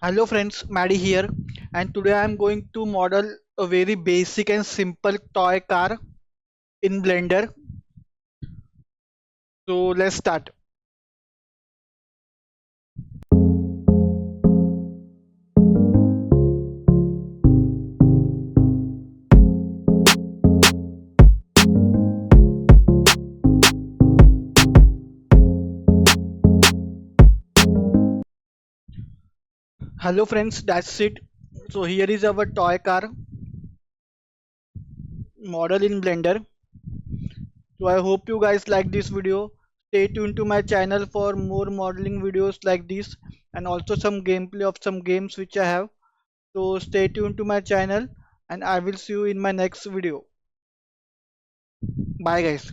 Hello friends, Maddie here, and today I am going to model a very basic and simple toy car in Blender. So let's start. Hello friends, that's it. So here is our toy car model in Blender. So I hope you guys like this video. Stay tuned to my channel for more modeling videos like this and also some gameplay of some games which I have. So stay tuned to my channel and I will see you in my next video. Bye guys.